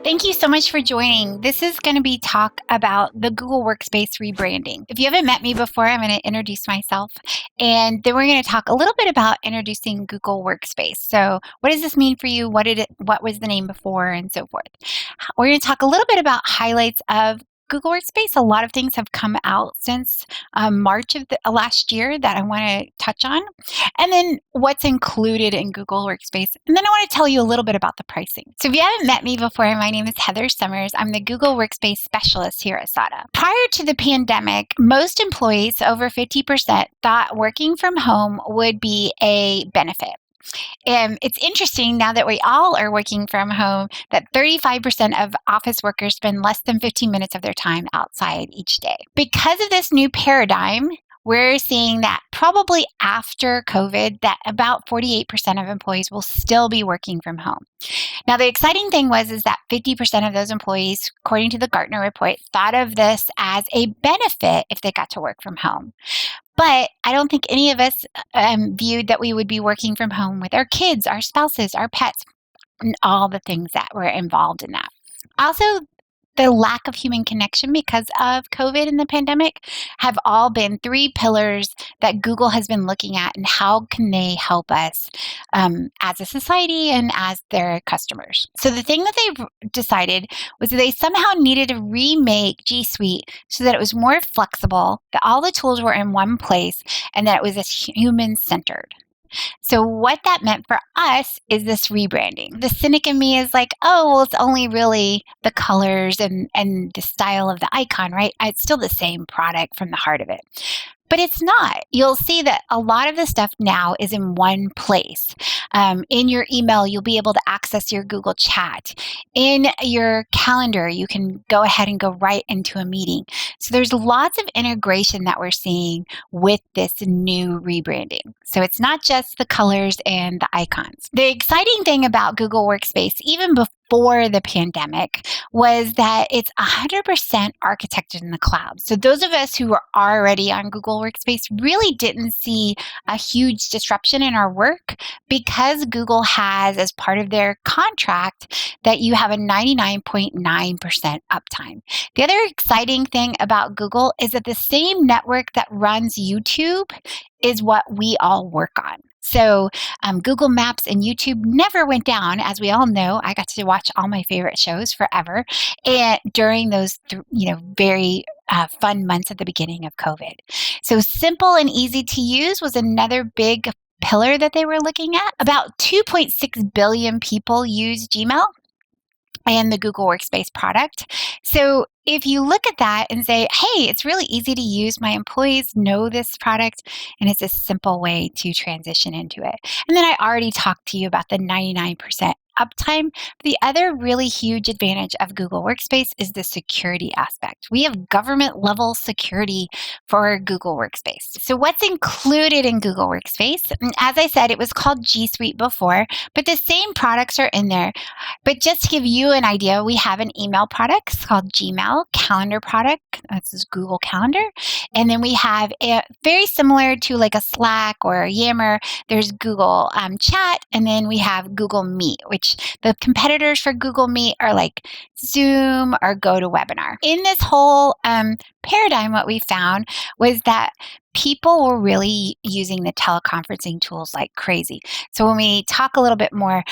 Thank you so much for joining. This is going to be talk about the Google Workspace rebranding. If you haven't met me before, I'm going to introduce myself, and then we're going to talk a little bit about introducing Google Workspace. So, what does this mean for you? What was the name before, and so forth. We're going to talk a little bit about highlights of Google Workspace. A lot of things have come out since March of last year that I want to touch on. And then what's included in Google Workspace. And then I want to tell you a little bit about the pricing. So if you haven't met me before, my name is Heather Summers. I'm the Google Workspace Specialist here at SADA. Prior to the pandemic, most employees, over 50%, thought working from home would be a benefit. And it's interesting now that we all are working from home that 35% of office workers spend less than 15 minutes of their time outside each day. Because of this new paradigm, we're seeing that probably after COVID, that about 48% of employees will still be working from home. Now, the exciting thing is that 50% of those employees, according to the Gartner report, thought of this as a benefit if they got to work from home. But I don't think any of us viewed that we would be working from home with our kids, our spouses, our pets, and all the things that were involved in that. Also, the lack of human connection because of COVID and the pandemic have all been three pillars that Google has been looking at, and how can they help us as a society and as their customers. So the thing that they've decided was that they somehow needed to remake G Suite so that it was more flexible, that all the tools were in one place, and that it was human-centered. So what that meant for us is this rebranding. The cynic in me is like, oh, well, it's only really the colors and the style of the icon, right? It's still the same product from the heart of it. But it's not. You'll see that a lot of the stuff now is in one place. In your email, you'll be able to access your Google Chat. In your calendar, you can go ahead and go right into a meeting. So there's lots of integration that we're seeing with this new rebranding. So it's not just the colors and the icons. The exciting thing about Google Workspace, even before the pandemic, was that it's 100% architected in the cloud. So those of us who were already on Google Workspace really didn't see a huge disruption in our work, because Google has, as part of their contract, that you have a 99.9% uptime. The other exciting thing about Google is that the same network that runs YouTube is what we all work on. So Google Maps and YouTube never went down. As we all know, I got to watch all my favorite shows forever, and during those very fun months at the beginning of COVID. So simple and easy to use was another big pillar that they were looking at. About 2.6 billion people use Gmail and the Google Workspace product. So if you look at that and say, hey, it's really easy to use, my employees know this product, and it's a simple way to transition into it. And then I already talked to you about the 99% uptime. The other really huge advantage of Google Workspace is the security aspect. We have government level security for Google Workspace. So what's included in Google Workspace? As I said, it was called G Suite before, but the same products are in there. But just to give you an idea, we have an email product. It's called Gmail, calendar product. This is Google Calendar. And then we have a very similar to like a Slack or a Yammer. There's Google Chat, and then we have Google Meet, which the competitors for Google Meet are like Zoom or GoToWebinar. In this whole paradigm, what we found was that people were really using the teleconferencing tools like crazy. So when we talk a little bit more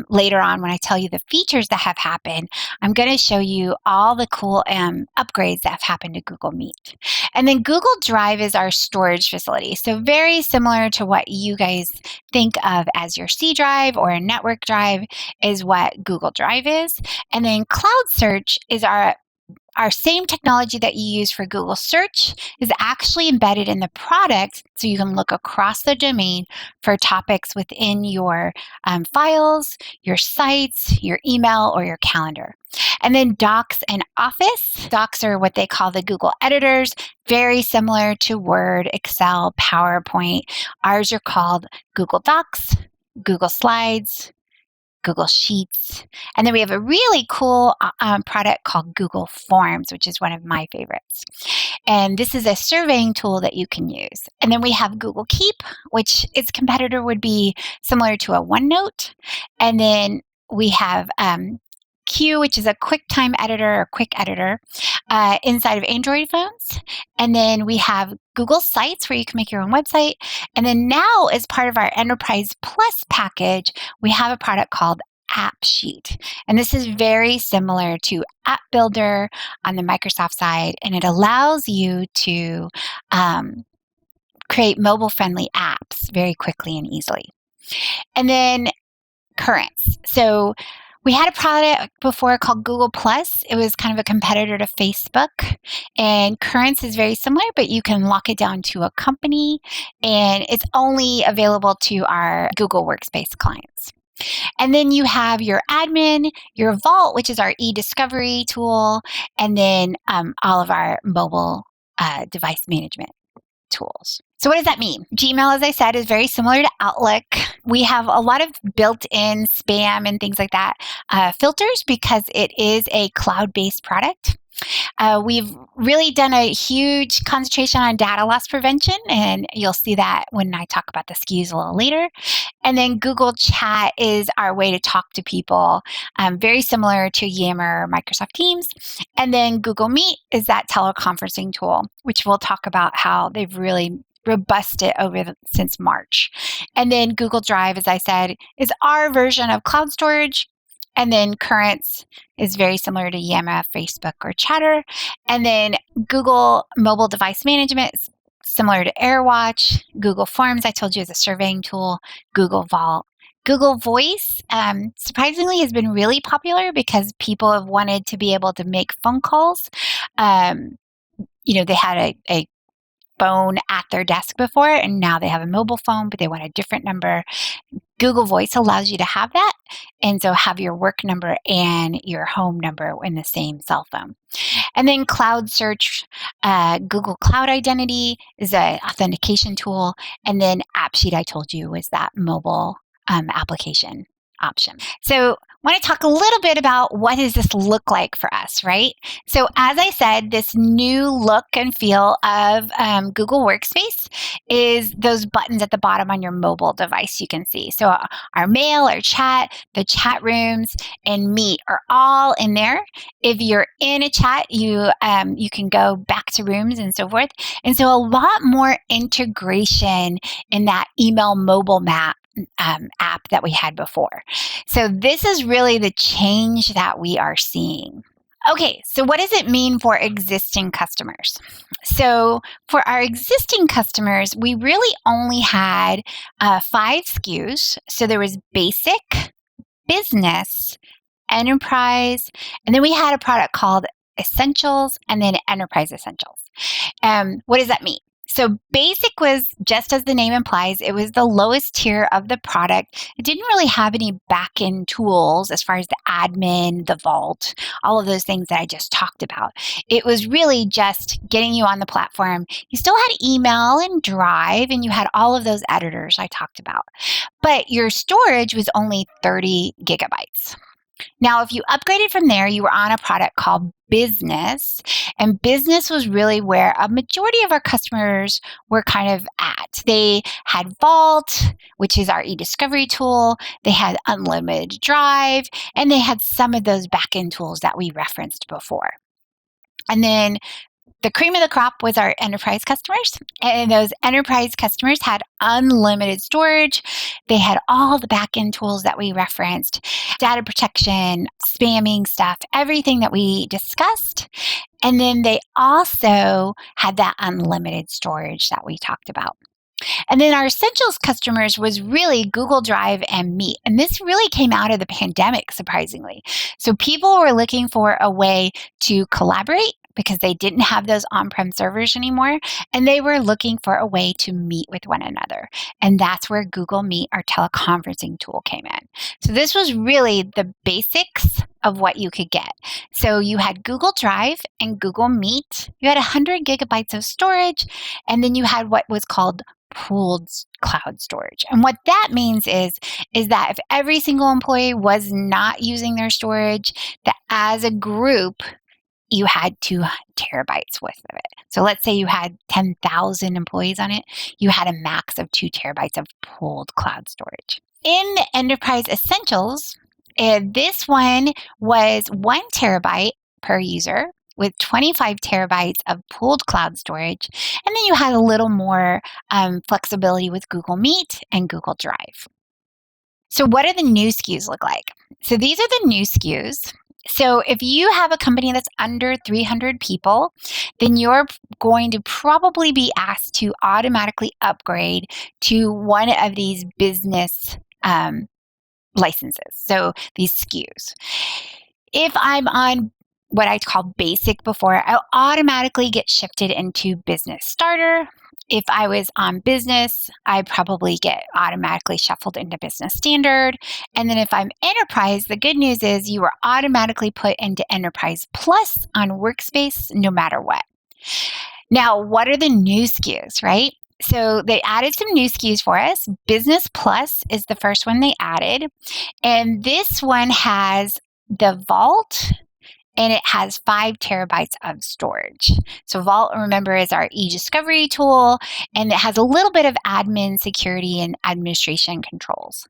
later on, when I tell you the features that have happened, I'm going to show you all the cool upgrades that have happened to Google Meet. And then Google Drive is our storage facility. So very similar to what you guys think of as your C drive or a network drive is what Google Drive is. And then Cloud Search is our same technology that you use for Google Search is actually embedded in the product, so you can look across the domain for topics within your files, your sites, your email, or your calendar. And then Docs and Office. Docs are what they call the Google editors, very similar to Word, Excel, PowerPoint. Ours are called Google Docs, Google Slides, Google Sheets. And then we have a really cool product called Google Forms, which is one of my favorites. And this is a surveying tool that you can use. And then we have Google Keep, which its competitor would be similar to a OneNote. And then we have Q, which is a QuickTime editor or quick editor inside of Android phones. And then we have Google Sites where you can make your own website. And then now, as part of our Enterprise Plus package, we have a product called AppSheet. And this is very similar to App Builder on the Microsoft side, and it allows you to create mobile-friendly apps very quickly and easily. And then Currents. So we had a product before called Google Plus. It was kind of a competitor to Facebook. And Currents is very similar, but you can lock it down to a company, and it's only available to our Google Workspace clients. And then you have your admin, your Vault, which is our e-discovery tool, and then all of our mobile device management tools. So what does that mean? Gmail, as I said, is very similar to Outlook. We have a lot of built-in spam and things like that filters because it is a cloud-based product. We've really done a huge concentration on data loss prevention, and you'll see that when I talk about the SKUs a little later. And then Google Chat is our way to talk to people, very similar to Yammer or Microsoft Teams. And then Google Meet is that teleconferencing tool, which we'll talk about how they've really robusted since March. And then Google Drive, as I said, is our version of cloud storage. And then Currents is very similar to Yammer, Facebook, or Chatter. And then Google Mobile Device Management is similar to AirWatch. Google Forms, I told you, is a surveying tool. Google Vault. Google Voice, surprisingly, has been really popular because people have wanted to be able to make phone calls. They had a phone at their desk before, and now they have a mobile phone, but they want a different number. Google Voice allows you to have that, and so have your work number and your home number in the same cell phone. And then Cloud Search, Google Cloud Identity is an authentication tool, and then AppSheet, I told you, is that mobile application option. So I want to talk a little bit about what does this look like for us, right? So as I said, this new look and feel of Google Workspace is those buttons at the bottom on your mobile device you can see. So our mail, our chat, the chat rooms, and Meet are all in there. If you're in a chat, you can go back to rooms and so forth. And so a lot more integration in that email mobile map app that we had before. So this is really the change that we are seeing. Okay, so what does it mean for existing customers? So for our existing customers, we really only had 5 SKUs. So there was Basic, Business, Enterprise, and then we had a product called Essentials, and then Enterprise Essentials. What does that mean? So Basic was, just as the name implies, it was the lowest tier of the product. It didn't really have any back-end tools as far as the admin, the vault, all of those things that I just talked about. It was really just getting you on the platform. You still had email and Drive, and you had all of those editors I talked about. But your storage was only 30 gigabytes. Now, if you upgraded from there, you were on a product called Business, and Business was really where a majority of our customers were kind of at. They had Vault, which is our e-discovery tool. They had unlimited Drive, and they had some of those back-end tools that we referenced before. And then the cream of the crop was our enterprise customers, and those enterprise customers had unlimited storage. They had all the back-end tools that we referenced, data protection, spamming stuff, everything that we discussed. And then they also had that unlimited storage that we talked about. And then our Essentials customers was really Google Drive and Meet. And this really came out of the pandemic, surprisingly. So people were looking for a way to collaborate because they didn't have those on-prem servers anymore, and they were looking for a way to meet with one another. And that's where Google Meet, our teleconferencing tool, came in. So this was really the basics of what you could get. So you had Google Drive and Google Meet. You had 100 gigabytes of storage, and then you had what was called pooled cloud storage. And what that means is that if every single employee was not using their storage, that as a group, you had 2 terabytes worth of it. So let's say you had 10,000 employees on it, you had a max of 2 terabytes of pooled cloud storage. In Enterprise Essentials, This one was 1 terabyte per user with 25 terabytes of pooled cloud storage. And then you had a little more flexibility with Google Meet and Google Drive. So what do the new SKUs look like? So these are the new SKUs. So if you have a company that's under 300 people, then you're going to probably be asked to automatically upgrade to one of these business licenses. So these SKUs. If I'm on what I call basic before, I'll automatically get shifted into business starter. If I was on business, I probably get automatically shuffled into business standard. And then if I'm enterprise, the good news is you are automatically put into enterprise plus on Workspace no matter what. Now, what are the new SKUs, right? So they added some new SKUs for us. Business Plus is the first one they added. And this one has the Vault, and it has 5 terabytes of storage. So Vault, remember, is our e-discovery tool, and it has a little bit of admin security and administration controls.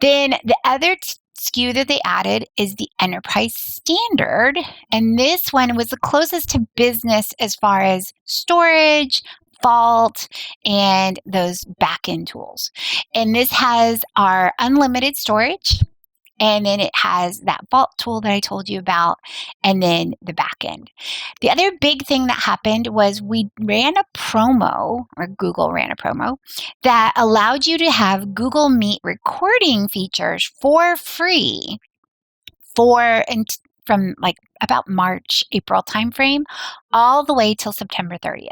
Then the other SKU that they added is the Enterprise Standard, and this one was the closest to business as far as storage, Vault, and those backend tools. And this has our unlimited storage. And then it has that Vault tool that I told you about, and then the back end. The other big thing that happened was we ran a promo, or Google ran a promo, that allowed you to have Google Meet recording features for free from like about March, April timeframe, all the way till September 30th.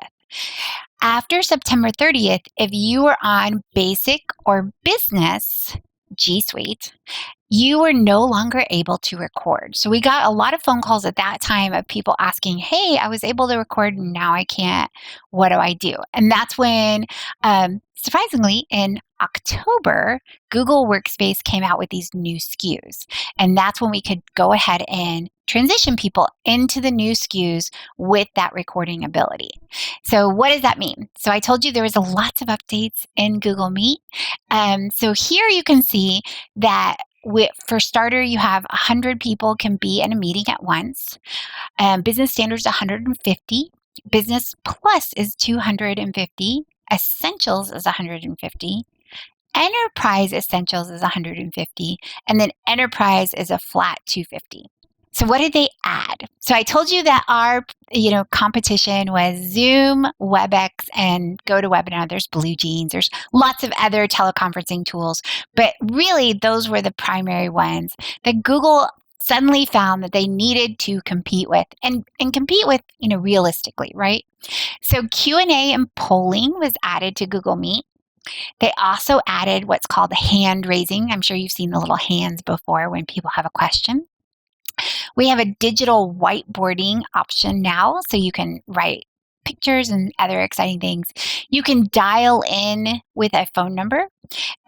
After September 30th, if you were on Basic or Business G Suite, you were no longer able to record. So we got a lot of phone calls at that time of people asking, hey, I was able to record and now I can't. What do I do? And that's when, surprisingly, in October, Google Workspace came out with these new SKUs. And that's when we could go ahead and transition people into the new SKUs with that recording ability. So what does that mean? So I told you there was lots of updates in Google Meet. So here you can see that for starter, you have 100 people can be in a meeting at once. Business standard is 150. Business Plus is 250. Essentials is 150. Enterprise Essentials is 150. And then Enterprise is a flat 250. So what did they add? So I told you that our competition was Zoom, WebEx, and GoToWebinar. There's BlueJeans. There's lots of other teleconferencing tools. But really, those were the primary ones that Google suddenly found that they needed to compete with and compete with, realistically, right? So Q&A and polling was added to Google Meet. They also added what's called hand raising. I'm sure you've seen the little hands before when people have a question. We have a digital whiteboarding option now, so you can write pictures and other exciting things. You can dial in with a phone number,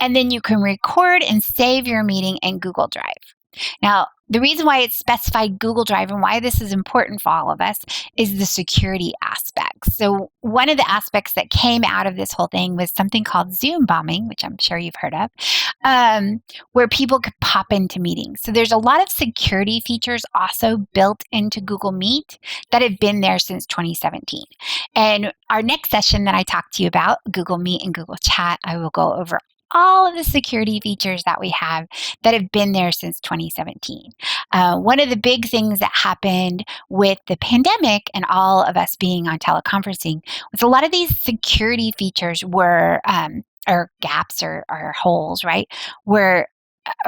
and then you can record and save your meeting in Google Drive. Now, the reason why it's specified Google Drive and why this is important for all of us is the security aspects. So one of the aspects that came out of this whole thing was something called Zoom bombing, which I'm sure you've heard of, where people could pop into meetings. So there's a lot of security features also built into Google Meet that have been there since 2017. And our next session that I talked to you about, Google Meet and Google Chat, I will go over all of the security features that we have that have been there since 2017. One of the big things that happened with the pandemic and all of us being on teleconferencing was a lot of these security features were, or gaps or holes, right, were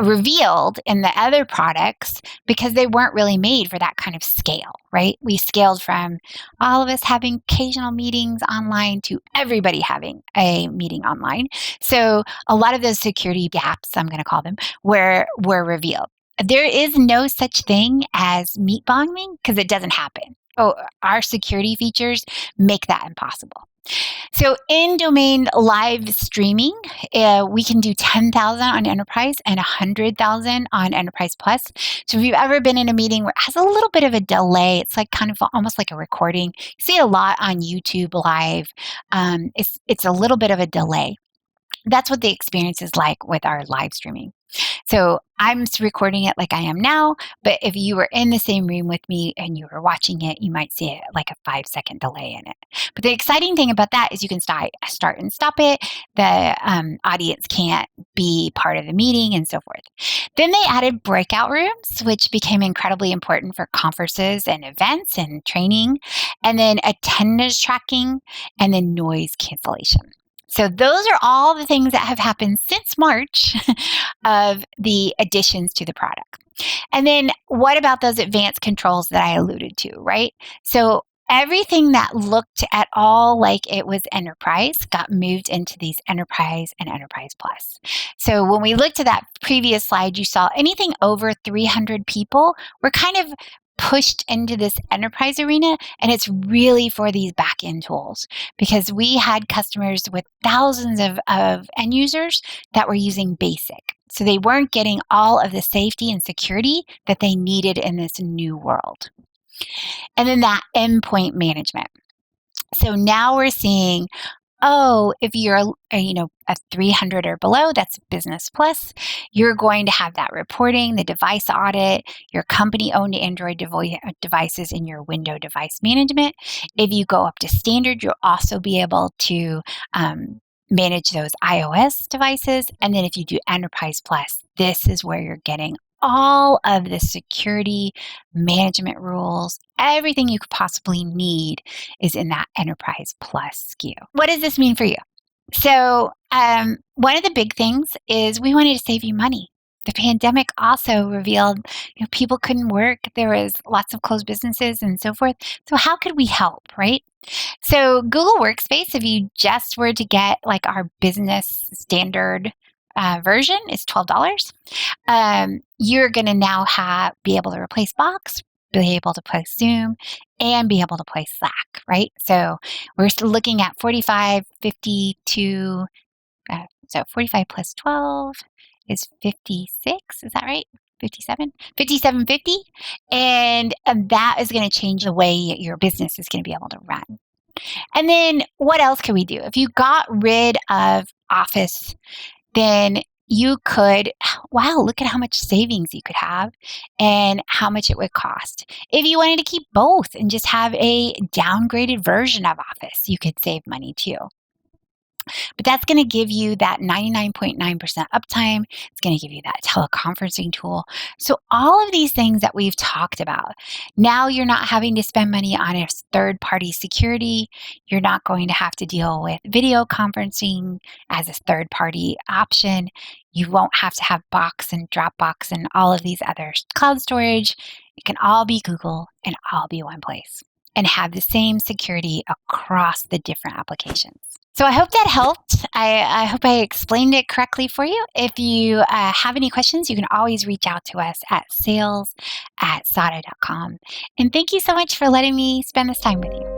revealed in the other products because they weren't really made for that kind of scale, right? We scaled from all of us having occasional meetings online to everybody having a meeting online. So a lot of those security gaps, I'm going to call them, were revealed. There is no such thing as meet bombing because it doesn't happen. Oh, our security features make that impossible. So in-domain live streaming, we can do 10,000 on Enterprise and 100,000 on Enterprise Plus. So if you've ever been in a meeting where it has a little bit of a delay, it's like kind of almost like a recording. You see it a lot on YouTube Live. It's a little bit of a delay. That's what the experience is like with our live streaming. So I'm recording it like I am now, but if you were in the same room with me and you were watching it, you might see it like a 5-second delay in it. But the exciting thing about that is you can start and stop it. The audience can't be part of the meeting and so forth. Then they added breakout rooms, which became incredibly important for conferences and events and training, and then attendance tracking, and then noise cancellation. So those are all the things that have happened since March of the additions to the product. And then what about those advanced controls that I alluded to, right? So everything that looked at all like it was enterprise got moved into these enterprise and enterprise plus. So when we looked at that previous slide, you saw anything over 300 people were kind of pushed into this enterprise arena, and it's really for these back-end tools because we had customers with thousands of end users that were using basic. So they weren't getting all of the safety and security that they needed in this new world. And then that endpoint management. So now we're seeing, if you're a 300 or below, that's business plus, you're going to have that reporting, the device audit, your company-owned Android devices in your window device management. If you go up to standard, you'll also be able to manage those iOS devices. And then if you do enterprise plus, this is where you're getting all of the security management rules. Everything you could possibly need is in that enterprise plus SKU. What does this mean for you? So one of the big things is we wanted to save you money. The pandemic also revealed people couldn't work. There was lots of closed businesses and so forth. So how could we help, right? So Google Workspace, if you just were to get like our business standard version, is $12. You're going to now be able to replace Box, be able to play Zoom, and be able to play Slack, right? So we're looking at 45, 52, so 45 plus 12 is 56, is that right? 5750. And that is going to change the way your business is going to be able to run. And then what else can we do? If you got rid of Office, then you could, look at how much savings you could have and how much it would cost. If you wanted to keep both and just have a downgraded version of Office, you could save money too. But that's going to give you that 99.9% uptime. It's going to give you that teleconferencing tool. So all of these things that we've talked about, now you're not having to spend money on a third-party security. You're not going to have to deal with video conferencing as a third-party option. You won't have to have Box and Dropbox and all of these other cloud storage. It can all be Google and all be one place and have the same security across the different applications. So I hope that helped. I hope I explained it correctly for you. If you have any questions, you can always reach out to us at sales@sada.com. And thank you so much for letting me spend this time with you.